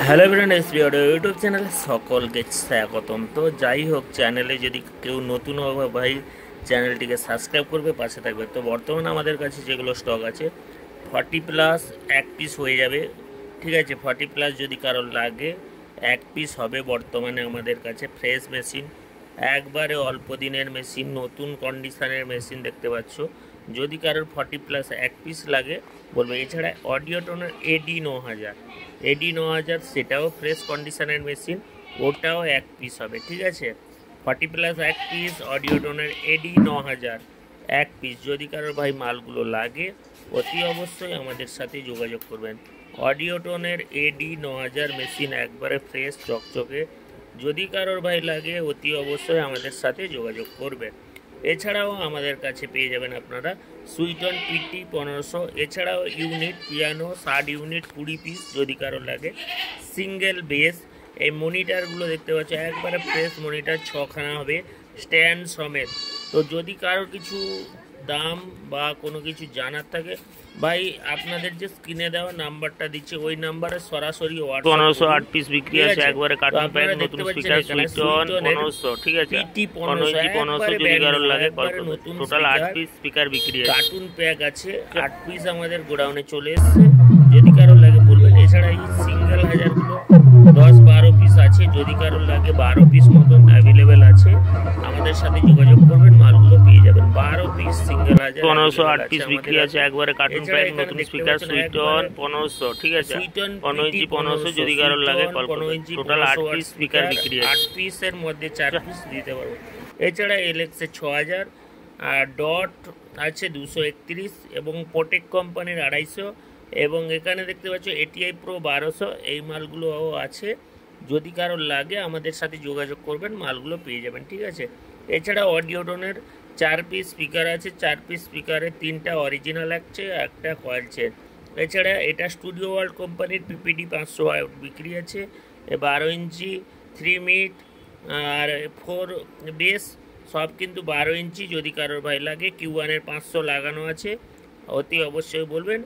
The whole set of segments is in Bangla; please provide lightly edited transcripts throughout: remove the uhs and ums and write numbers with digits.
Hello everyone, SB audio YouTube চ্যানেলে সকলকে স্বাগতম। তো যাই হোক, চ্যানেলে যদি কেউ নতুন হবে ভাই চ্যানেলটিকে সাবস্ক্রাইব করবে, পাশে থাকবে। তো বর্তমানে আমাদের কাছে যেগুলো স্টক আছে 40+ এক পিস হয়ে যাবে, ঠিক আছে। 40+ যদি কারোর লাগে এক পিস হবে বর্তমানে আমাদের কাছে। ফ্রেশ মেশিন, একবারে অল্প দিনের মেশিন, নতুন কন্ডিশনের মেশিন দেখতে পাচ্ছ। যদি কারোর 40+ এক পিস লাগে বলবে। এছাড়া অডিওটনের AD9000 সেটাও ফ্রেশ কন্ডিশনের মেশিন, ওটাও এক পিস হবে, ঠিক আছে। 40+ এক পিস, অডিওটনের AD9000 এক পিস। যদি কারোর ভাই মালগুলো লাগে অতি অবশ্যই আমাদের সাথে যোগাযোগ করবেন। অডিওটনের AD9000 মেশিন একবারে ফ্রেশ চকচকে, যদি কারোর ভাই লাগে অতি অবশ্যই আমাদের সাথে যোগাযোগ করবেন। এছাড়াও আমাদের কাছে পেয়ে যাবেন আপনারা সুইটন PT 1500, এছাড়াও ইউনিট পিয়ানো 60 ইউনিট 20 পিস যদি কারো লাগে। সিঙ্গেল বেস, এই মনিটারগুলো দেখতে পাচ্ছ একবারে ফ্রেশ মনিটার, 6খানা হবে স্ট্যান্ড সমেত। তো যদি কারোর কিছু দাম বা কোনো কিছু জানার থাকে ভাই, আপনাদের যে স্ক্রিনে দেওয়া নাম্বারটা দিচ্ছে ওই নাম্বারে সরাসরি 1508 পিস বিক্রি আছে একবারে। কার্টুন প্যাক, নতুন স্পিকার, সুইটন 1500, ঠিক আছে। PT 1500 যদি কারোর লাগে টোটাল 8 পিস স্পিকার বিক্রি আছে। কার্টুন প্যাক আছে 8 পিস আমাদের গোডাউনে চলে এসেছে, যদি কারোর লাগে বলবেন। এছাড়া এই সিঙ্গেল হাজারগুলো 10-12 পিস আছে, যদি কারোর লাগে 12 পিস মতন অ্যাভেলেবেল আছে, আমাদের সাথে যোগাযোগ করবেন, মালগুলো পেয়ে যাবেন। 12 পিস সিঙ্গেল হাজার 1508 পিস বিক্রি আছে একবারে। কার্টুন প্যাক, নতুন স্পিকার, সুইটন 1500, ঠিক আছে। 1500 যদি কারোর লাগে কল করবেন। টোটাল 8 পিস স্পিকার বিক্রি আছে। 8 পিসের মধ্যে 4 পিস দিতে পারবো। এছাড়া LX 6000 আর ডট আছে 231 এবং পোটেক কোম্পানির 250, এবং এখানে দেখতে পাচ্ছ ATI Pro 1200, এই মালগুলোও আছে। যদি কারোর লাগে আমাদের সাথে যোগাযোগ করবেন, মালগুলো পেয়ে যাবেন, ঠিক আছে। এছাড়া অডিওটনের 4 পিস স্পিকার আছে, 4 পিস স্পিকারে 3টা অরিজিনাল আছে, একটা কয়েল চেন। এছাড়া এটা স্টুডিও ওয়ার্ল্ড কোম্পানির PPD 500 বিক্রি আছে। 12 ইঞ্চি 3 মিট আর 4 বেস, সব কিন্তু 12 ইঞ্চি। যদি কারোর ভাই লাগে Q1 এর 500 লাগানো আছে, অতি অবশ্যই বলবেন।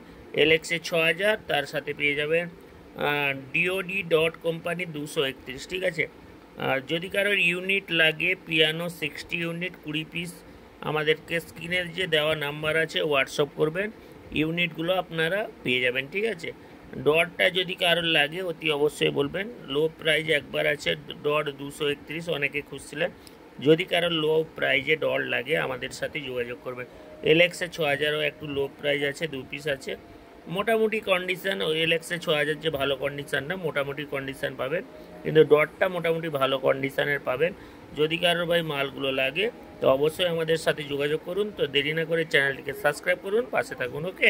LX 6000, তার সাথে পেয়ে যাবেন DOD ডট কোম্পানি 231, ঠিক আছে। আর যদি কারোর ইউনিট লাগে পিয়ানো 60 ইউনিট 20 পিস, আমাদেরকে স্ক্রিনের যে দেওয়া নাম্বার আছে হোয়াটসঅ্যাপ করবেন, ইউনিটগুলো আপনারা পেয়ে যাবেন, ঠিক আছে। ডটটা যদি কারোর লাগে অতি অবশ্যই বলবেন। লো প্রাইজ একবার আছে ডট 231, অনেকে খুঁজছিলেন। যদি কারোর লো প্রাইজে ডট লাগে আমাদের সাথে যোগাযোগ করবেন। LX 6000ও একটু লো প্রাইজ আছে, 2 পিস আছে। মোটামুটি কন্ডিশান, ওই LX 6000 যে ভালো কন্ডিশান না, মোটামুটি কন্ডিশান পাবেন, কিন্তু ডটটা মোটামুটি ভালো কন্ডিশানের পাবেন। যদি কারোর ভাই মালগুলো লাগে তো অবশ্যই আমাদের সাথে যোগাযোগ করুন। তো দেরি না করে চ্যানেলটিকে সাবস্ক্রাইব করুন, পাশে থাকুন, ওকে।